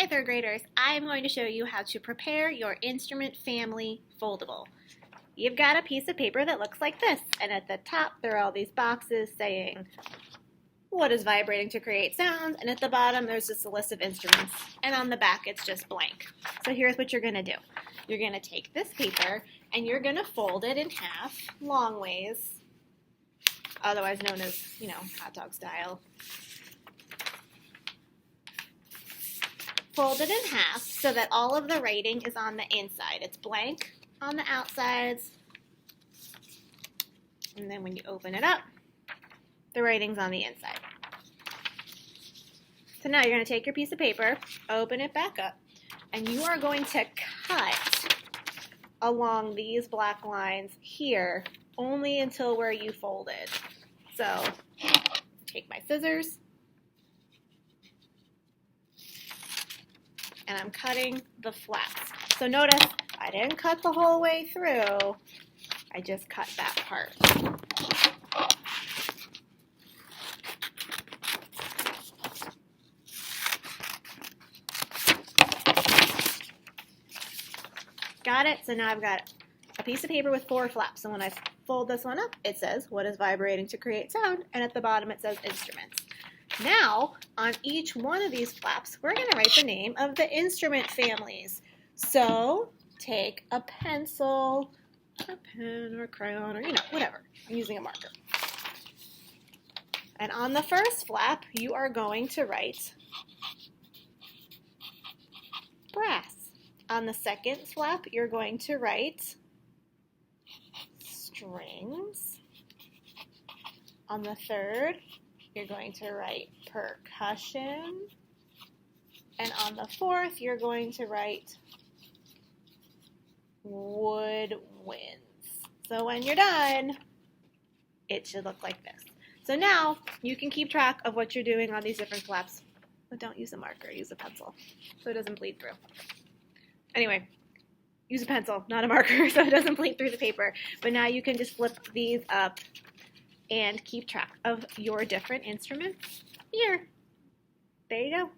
third graders, I'm going to show you how to prepare your instrument family foldable. You've got a piece of paper that looks like this, and at the top there are all these boxes saying what is vibrating to create sound, and at the bottom there's just a list of instruments, and on the back it's just blank. So here's what you're going to do. You're going to take this paper and you're going to fold it in half, long ways, otherwise known as, hot dog style. Fold it in half so that all of the writing is on the inside. It's blank on the outsides, and then when you open it up, the writing's on the inside. So now you're going to take your piece of paper, open it back up, and you are going to cut along these black lines here only until where you folded. So take my scissors, and I'm cutting the flaps. So notice I didn't cut the whole way through, I just cut that part. Got it? So now I've got a piece of paper with 4 flaps. So when I fold this one up, it says, what is vibrating to create sound? And at the bottom it says instruments. Now, on each one of these flaps, we're going to write the name of the instrument families. So take a pencil, a pen, or a crayon, or whatever. I'm using a marker. And on the first flap, you are going to write brass. On the second flap, you're going to write strings. On the third, you're going to write percussion. And on the fourth, you're going to write woodwinds. So when you're done, it should look like this. So now you can keep track of what you're doing on these different flaps. But don't use a marker, use a pencil so it doesn't bleed through. Anyway, use a pencil, not a marker, so it doesn't bleed through the paper. But now you can just flip these up and keep track of your different instruments here. There you go.